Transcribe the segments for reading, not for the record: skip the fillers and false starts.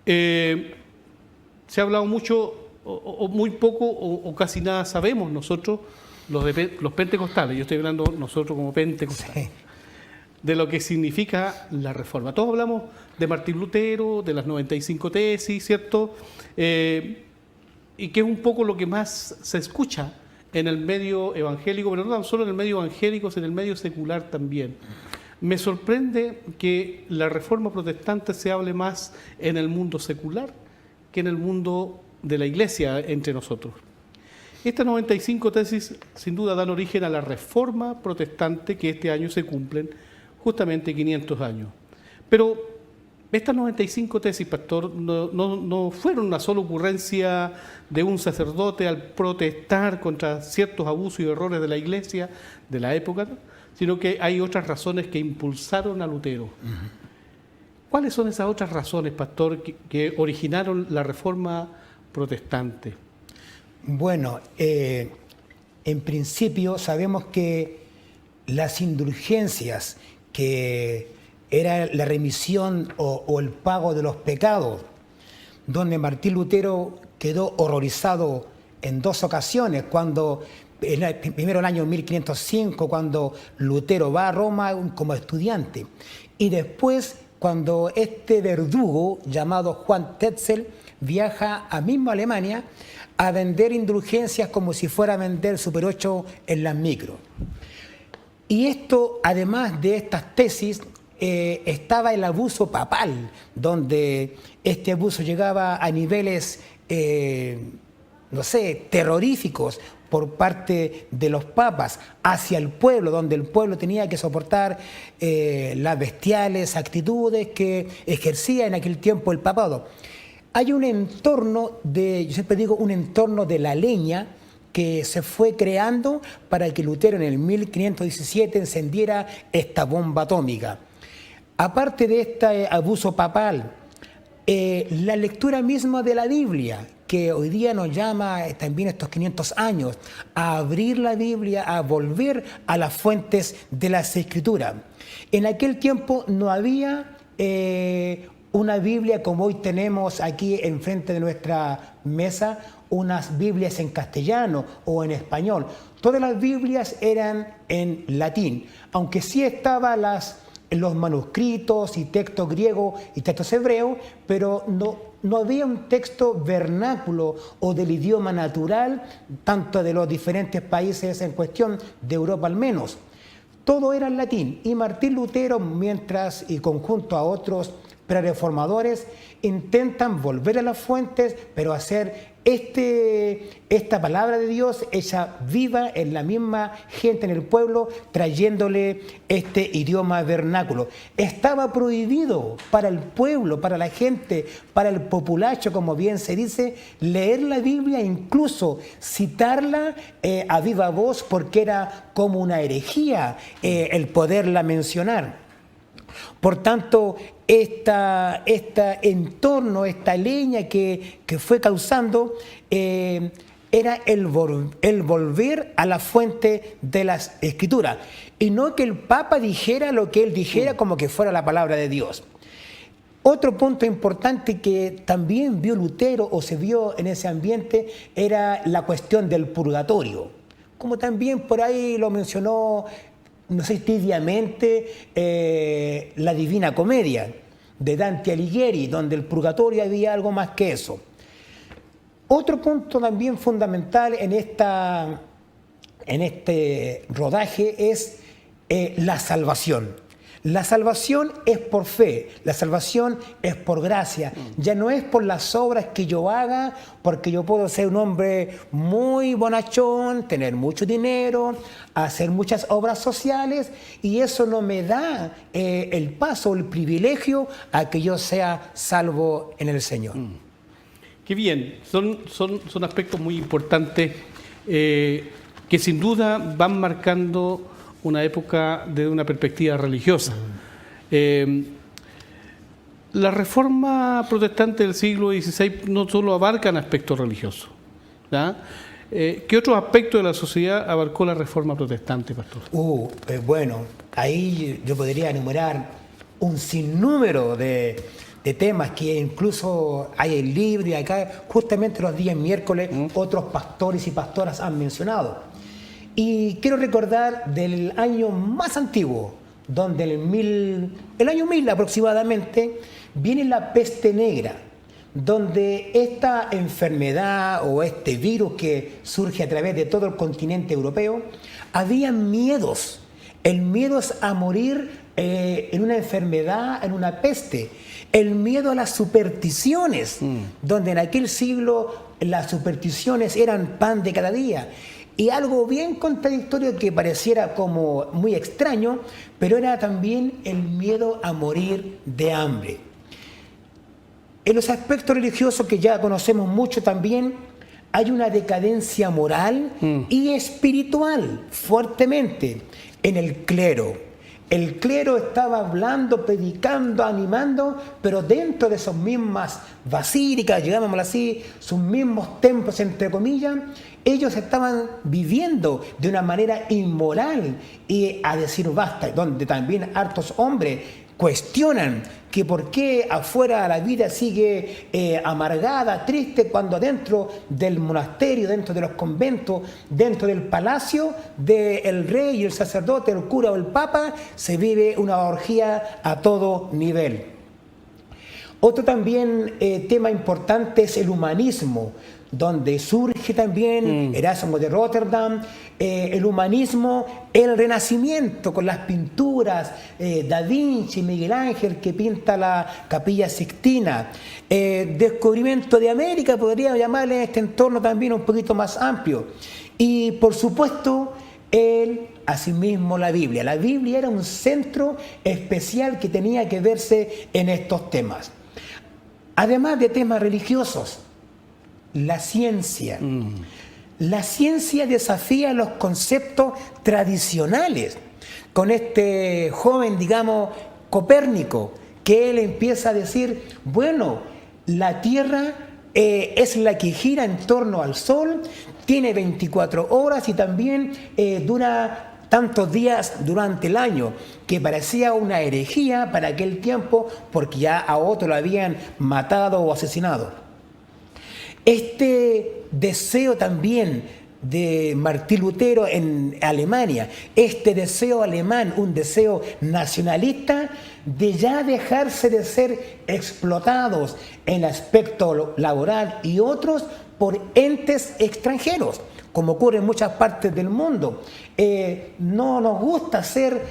Se ha hablado mucho o muy poco o casi nada sabemos nosotros, los pentecostales, yo estoy hablando nosotros como pentecostales, Sí. de lo que significa la reforma. Todos hablamos de Martín Lutero, de las 95 tesis, ¿cierto? Y que es un poco lo que más se escucha en el medio evangélico, pero no tan solo en el medio evangélico, sino en el medio secular también. Me sorprende que la reforma protestante se hable más en el mundo secular que en el mundo de la iglesia entre nosotros. Estas 95 tesis sin duda dan origen a la reforma protestante que este año se cumplen justamente 500 años. Pero estas 95 tesis, pastor, no fueron una sola ocurrencia de un sacerdote al protestar contra ciertos abusos y errores de la iglesia de la época, sino que hay otras razones que impulsaron a Lutero. ¿Cuáles son esas otras razones, pastor, que originaron la reforma protestante? Bueno, en principio sabemos que las indulgencias, que era la remisión o el pago de los pecados, donde Martín Lutero quedó horrorizado en dos ocasiones, primero el año 1505, cuando Lutero va a Roma como estudiante, y después cuando este verdugo llamado Juan Tetzel viaja a misma Alemania a vender indulgencias como si fuera a vender Super 8 en las micros. Y esto, además de estas tesis, estaba el abuso papal, donde este abuso llegaba a niveles, terroríficos por parte de los papas hacia el pueblo, donde el pueblo tenía que soportar las bestiales actitudes que ejercía en aquel tiempo el papado. Hay un entorno yo siempre digo, un entorno de la leña que se fue creando para que Lutero en el 1517 encendiera esta bomba atómica. Aparte de este abuso papal, la lectura misma de la Biblia, que hoy día nos llama también estos 500 años a abrir la Biblia, a volver a las fuentes de las Escrituras. En aquel tiempo no había una Biblia como hoy tenemos aquí enfrente de nuestra mesa, unas Biblias en castellano o en español. Todas las Biblias eran en latín, aunque sí estaban los manuscritos y textos griegos y textos hebreos, pero no había un texto vernáculo o del idioma natural, tanto de los diferentes países en cuestión, de Europa al menos. Todo era en latín, y Martín Lutero, mientras y conjunto a otros prereformadores, intentan volver a las fuentes, pero hacer esta palabra de Dios hecha viva en la misma gente, en el pueblo, trayéndole este idioma vernáculo. Estaba prohibido para el pueblo, para la gente, para el populacho, como bien se dice, leer la Biblia, incluso citarla a viva voz, porque era como una herejía el poderla mencionar. Por tanto, este entorno, esta leña que fue causando, era el volver a la fuente de las Escrituras. Y no que el Papa dijera lo que él dijera como que fuera la palabra de Dios. Otro punto importante que también vio Lutero o se vio en ese ambiente era la cuestión del purgatorio. Como también por ahí lo mencionó, no sé, tibiamente, la Divina Comedia de Dante Alighieri, donde el purgatorio había algo más que eso. Otro punto también fundamental en este rodaje es la salvación. La salvación es por fe, la salvación es por gracia. Ya no es por las obras que yo haga, porque yo puedo ser un hombre muy bonachón, tener mucho dinero, hacer muchas obras sociales, y eso no me da el paso o el privilegio a que yo sea salvo en el Señor. Qué bien, son aspectos muy importantes que sin duda van marcando una época de una perspectiva religiosa. La reforma protestante del siglo XVI no solo abarcan aspectos religiosos, ¿ya? ¿Qué otros aspectos de la sociedad abarcó la reforma protestante, pastor? Bueno, ahí yo podría enumerar un sinnúmero de de temas que incluso hay el libro y acá justamente los días miércoles otros pastores y pastoras han mencionado. Y quiero recordar del año más antiguo, donde el año 1000 aproximadamente, viene la peste negra, donde esta enfermedad o este virus que surge a través de todo el continente europeo, había miedos. El miedo es a morir en una enfermedad, en una peste. El miedo a las supersticiones, donde en aquel siglo las supersticiones eran pan de cada día. Y algo bien contradictorio que pareciera como muy extraño, pero era también el miedo a morir de hambre. En los aspectos religiosos que ya conocemos mucho también, hay una decadencia moral y espiritual fuertemente en el clero. El clero estaba hablando, predicando, animando, pero dentro de esas mismas basílicas, llamémoslo así, sus mismos templos, entre comillas, ellos estaban viviendo de una manera inmoral y a decir basta, donde también hartos hombres cuestionan que por qué afuera la vida sigue amargada, triste, cuando dentro del monasterio, dentro de los conventos, dentro del palacio del rey y el sacerdote, el cura o el papa, se vive una orgía a todo nivel. Otro también tema importante es el humanismo, donde surge también Erasmo de Rotterdam, el humanismo, el Renacimiento con las pinturas, Da Vinci, Miguel Ángel que pinta la Capilla Sixtina, descubrimiento de América, podríamos llamarle en este entorno también un poquito más amplio. Y por supuesto, asimismo la Biblia. La Biblia era un centro especial que tenía que verse en estos temas. Además de temas religiosos, la ciencia. La ciencia desafía los conceptos tradicionales. Con este joven, digamos, Copérnico, que él empieza a decir, bueno, la Tierra es la que gira en torno al Sol, tiene 24 horas y también dura tantos días durante el año, que parecía una herejía para aquel tiempo porque ya a otro lo habían matado o asesinado. Este deseo también de Martín Lutero en Alemania, este deseo alemán, un deseo nacionalista de ya dejarse de ser explotados en aspecto laboral y otros por entes extranjeros, como ocurre en muchas partes del mundo. No nos gusta ser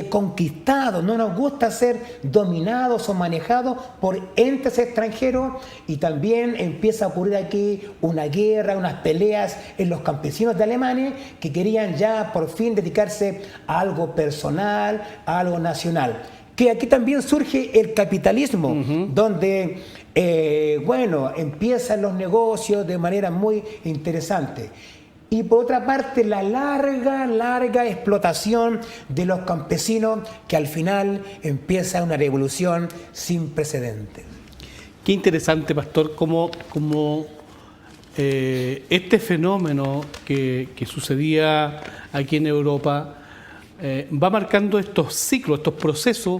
conquistados, no nos gusta ser dominados o manejados por entes extranjeros, y también empieza a ocurrir aquí una guerra, unas peleas en los campesinos de Alemania que querían ya por fin dedicarse a algo personal, a algo nacional. Que aquí también surge el capitalismo, donde empiezan los negocios de manera muy interesante. Y por otra parte, la larga explotación de los campesinos, que al final empieza una revolución sin precedentes. Qué interesante, pastor, cómo este fenómeno que sucedía aquí en Europa va marcando estos ciclos, estos procesos,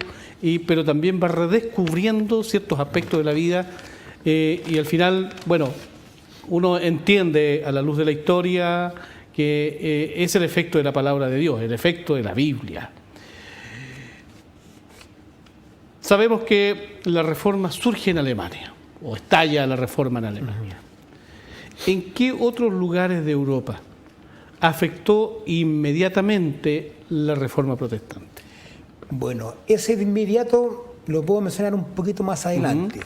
pero también va redescubriendo ciertos aspectos de la vida y al final, bueno, uno entiende a la luz de la historia que es el efecto de la palabra de Dios, el efecto de la Biblia. Sabemos que la reforma surge en Alemania, o estalla la reforma en Alemania. ¿En qué otros lugares de Europa afectó inmediatamente la reforma protestante? Bueno, ese de inmediato lo puedo mencionar un poquito más adelante,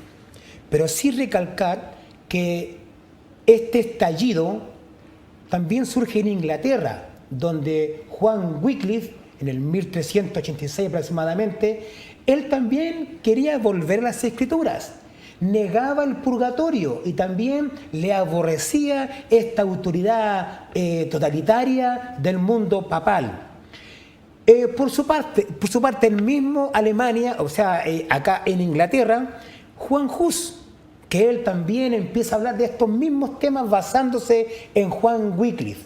pero sí recalcar que este estallido también surge en Inglaterra, donde Juan Wycliffe, en el 1386 aproximadamente, él también quería volver a las Escrituras, negaba el purgatorio y también le aborrecía esta autoridad totalitaria del mundo papal. Por su parte, el mismo Alemania, o sea, acá en Inglaterra, Juan Hus, que él también empieza a hablar de estos mismos temas basándose en Juan Wycliffe.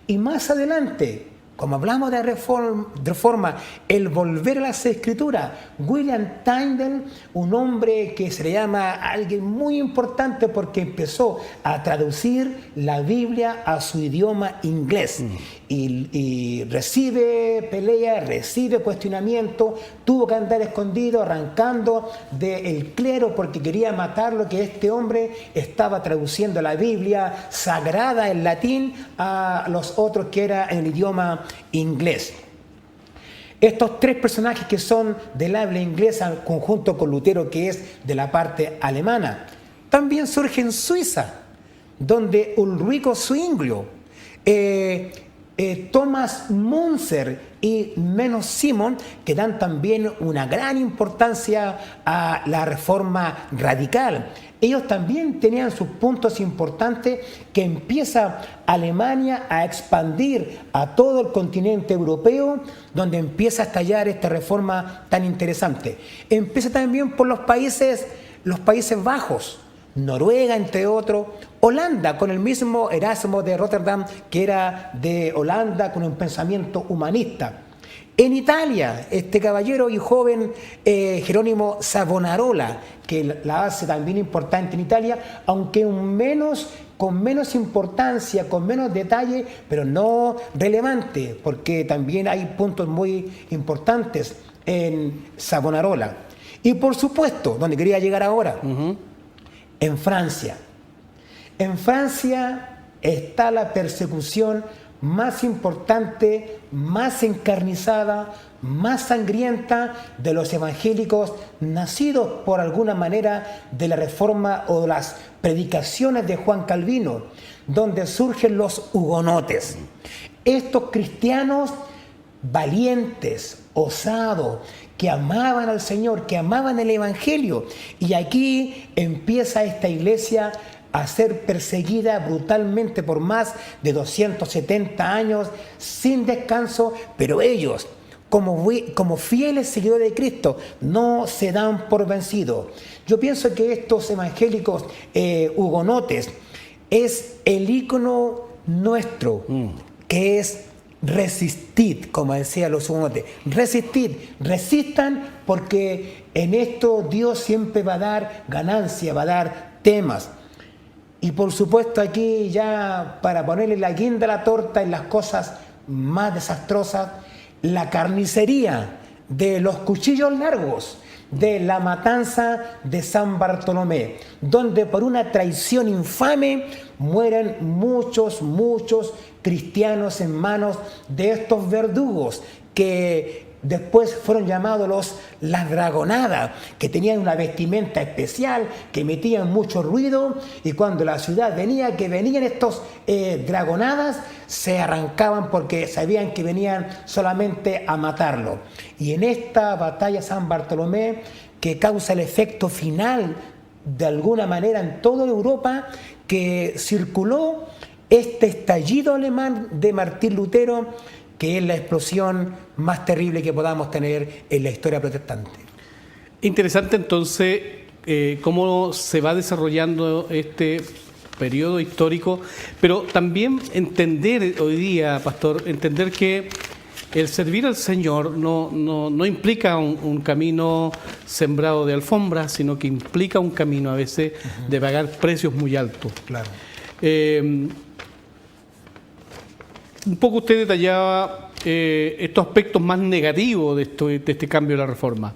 Y más adelante, como hablamos de reforma, el volver a las escrituras, William Tyndale, un hombre que se le llama alguien muy importante porque empezó a traducir la Biblia a su idioma inglés. Y recibe pelea, recibe cuestionamiento, tuvo que andar escondido, arrancando del clero porque quería matarlo, que este hombre estaba traduciendo la Biblia sagrada en latín a los otros que era en el idioma inglés. Estos tres personajes que son del habla inglesa, conjunto con Lutero, que es de la parte alemana, también surge en Suiza, donde Ulrico Zwinglio, Thomas Müntzer y Menno Simon, que dan también una gran importancia a la reforma radical. Ellos también tenían sus puntos importantes que empieza Alemania a expandir a todo el continente europeo, donde empieza a estallar esta reforma tan interesante. Empieza también por los Países Bajos, Noruega, entre otros, Holanda, con el mismo Erasmo de Rotterdam, que era de Holanda, con un pensamiento humanista. En Italia, este caballero y joven Jerónimo Savonarola, que la hace también importante en Italia, aunque con menos importancia, con menos detalle, pero no relevante, porque también hay puntos muy importantes en Savonarola. Y por supuesto, donde quería llegar ahora, en Francia. En Francia está la persecución más importante, más encarnizada, más sangrienta de los evangélicos nacidos por alguna manera de la reforma o de las predicaciones de Juan Calvino, donde surgen los hugonotes. Estos cristianos valientes, osados, que amaban al Señor, que amaban el Evangelio. Y aquí empieza esta iglesia a ser perseguida brutalmente por más de 270 años, sin descanso, pero ellos, como fieles seguidores de Cristo, no se dan por vencidos. Yo pienso que estos evangélicos hugonotes es el ícono nuestro, que es resistid, como decían los hugonotes, resistid, resistan, porque en esto Dios siempre va a dar ganancia, va a dar temas. Y por supuesto aquí ya para ponerle la guinda a la torta en las cosas más desastrosas, la carnicería de los cuchillos largos, de la matanza de San Bartolomé, donde por una traición infame mueren muchos cristianos en manos de estos verdugos que después fueron llamados las dragonadas, que tenían una vestimenta especial, que emitían mucho ruido, y cuando la ciudad venían estos dragonadas, se arrancaban porque sabían que venían solamente a matarlo. Y en esta batalla San Bartolomé, que causa el efecto final de alguna manera en toda Europa, que circuló este estallido alemán de Martín Lutero, que es la explosión más terrible que podamos tener en la historia protestante. Interesante entonces cómo se va desarrollando este periodo histórico, pero también entender hoy día, pastor, entender que el servir al Señor no implica un camino sembrado de alfombras, sino que implica un camino a veces de pagar precios muy altos. Claro. Un poco usted detallaba estos aspectos más negativos de este cambio de la reforma,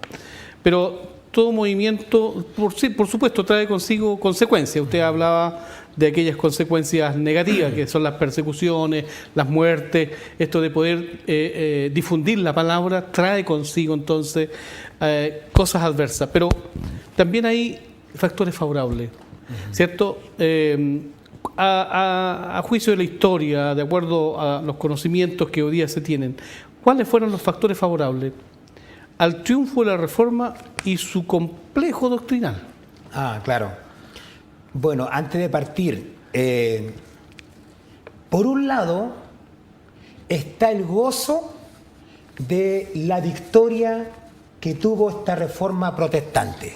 pero todo movimiento, por supuesto, trae consigo consecuencias. Usted hablaba de aquellas consecuencias negativas, que son las persecuciones, las muertes. Esto de poder difundir la palabra trae consigo entonces cosas adversas, pero también hay factores favorables, ¿cierto? A juicio de la historia, de acuerdo a los conocimientos que hoy día se tienen, ¿cuáles fueron los factores favorables al triunfo de la reforma y su complejo doctrinal? Claro. Bueno, antes de partir, por un lado está el gozo de la victoria que tuvo esta reforma protestante.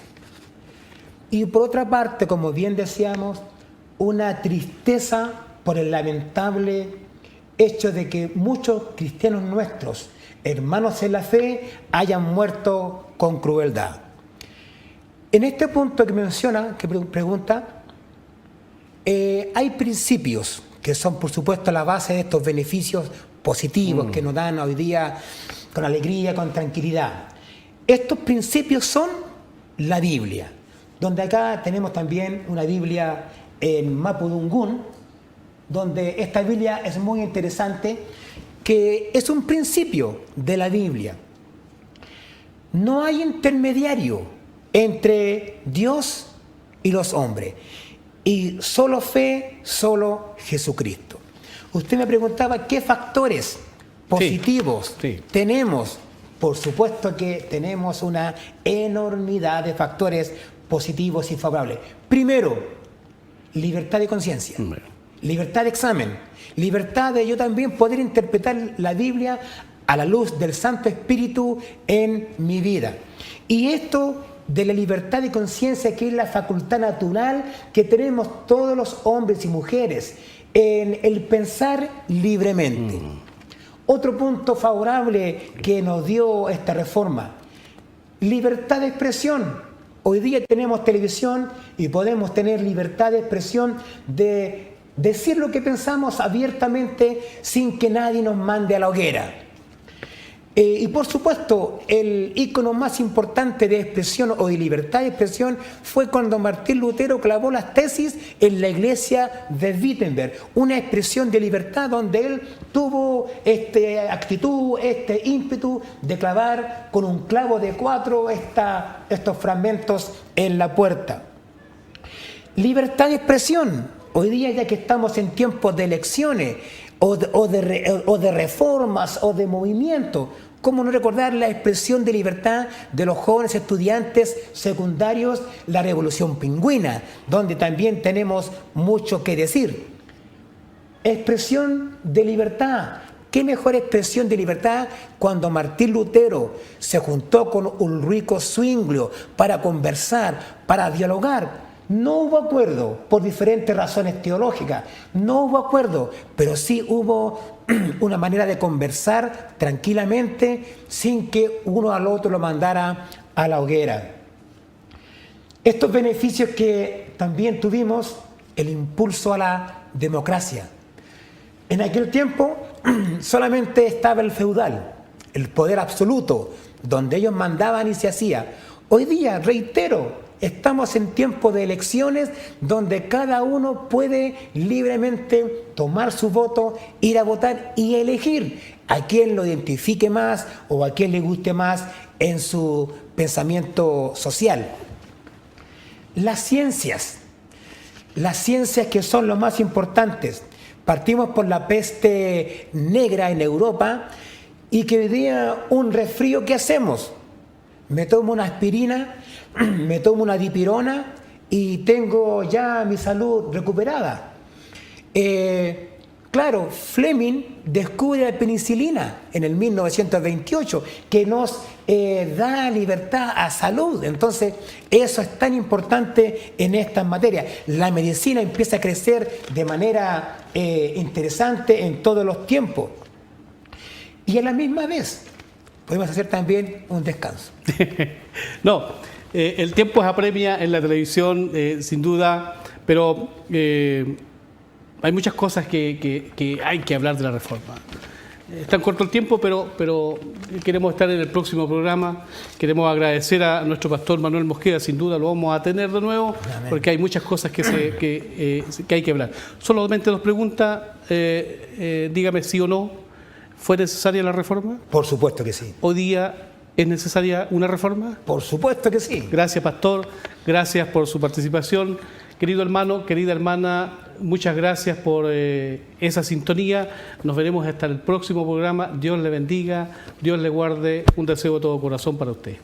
Y por otra parte, como bien decíamos, una tristeza por el lamentable hecho de que muchos cristianos nuestros, hermanos en la fe, hayan muerto con crueldad. En este punto que menciona, que pregunta, hay principios que son, por supuesto, la base de estos beneficios positivos que nos dan hoy día con alegría, con tranquilidad. Estos principios son la Biblia, donde acá tenemos también una Biblia en Mapudungún, donde esta Biblia es muy interesante, que es un principio de la Biblia. No hay intermediario entre Dios y los hombres, y solo fe, solo Jesucristo. Usted me preguntaba qué factores positivos tenemos. Por supuesto que tenemos una enormidad de factores positivos y favorables. Primero, libertad de conciencia, libertad de examen, libertad de yo también poder interpretar la Biblia a la luz del Santo Espíritu en mi vida. Y esto de la libertad de conciencia, que es la facultad natural que tenemos todos los hombres y mujeres en el pensar libremente. Otro punto favorable que nos dio esta reforma, libertad de expresión. Hoy día tenemos televisión y podemos tener libertad de expresión de decir lo que pensamos abiertamente sin que nadie nos mande a la hoguera. Y por supuesto, el ícono más importante de expresión o de libertad de expresión fue cuando Martín Lutero clavó las tesis en la iglesia de Wittenberg, una expresión de libertad donde él tuvo esta actitud, este ímpetu de clavar con un clavo de 4 estos fragmentos en la puerta. Libertad de expresión. Hoy día, ya que estamos en tiempos de elecciones o de reformas o de movimientos, ¿cómo no recordar la expresión de libertad de los jóvenes estudiantes secundarios, la Revolución Pingüina, donde también tenemos mucho que decir? Expresión de libertad. ¿Qué mejor expresión de libertad cuando Martín Lutero se juntó con Ulrico Zwinglio para conversar, para dialogar? No hubo acuerdo por diferentes razones teológicas, no hubo acuerdo, pero sí hubo una manera de conversar tranquilamente sin que uno al otro lo mandara a la hoguera. Estos beneficios que también tuvimos, el impulso a la democracia. En aquel tiempo solamente estaba el feudal, el poder absoluto, donde ellos mandaban y se hacía. Hoy día, reitero, estamos en tiempo de elecciones donde cada uno puede libremente tomar su voto, ir a votar y elegir a quien lo identifique más o a quien le guste más en su pensamiento social. Las ciencias que son lo más importantes. Partimos por la peste negra en Europa y que hoy día un resfrío, ¿qué hacemos? Me tomo una aspirina, me tomo una dipirona y tengo ya mi salud recuperada. Claro, Fleming descubre la penicilina en el 1928, que nos da libertad a salud. Entonces, eso es tan importante en estas materias. La medicina empieza a crecer de manera interesante en todos los tiempos. Y a la misma vez, podemos hacer también un descanso. No, el tiempo es apremia en la televisión, sin duda, pero hay muchas cosas que hay que hablar de la reforma. Es tan corto el tiempo, pero queremos estar en el próximo programa. Queremos agradecer a nuestro pastor Manuel Mosquera, sin duda lo vamos a tener de nuevo, porque hay muchas cosas que hay que hablar. Solamente nos pregunta, dígame sí o no, ¿fue necesaria la reforma? Por supuesto que sí. ¿Hoy día es necesaria una reforma? Por supuesto que sí. Gracias, pastor. Gracias por su participación. Querido hermano, querida hermana, muchas gracias por esa sintonía. Nos veremos hasta el próximo programa. Dios le bendiga, Dios le guarde. Un deseo de todo corazón para usted.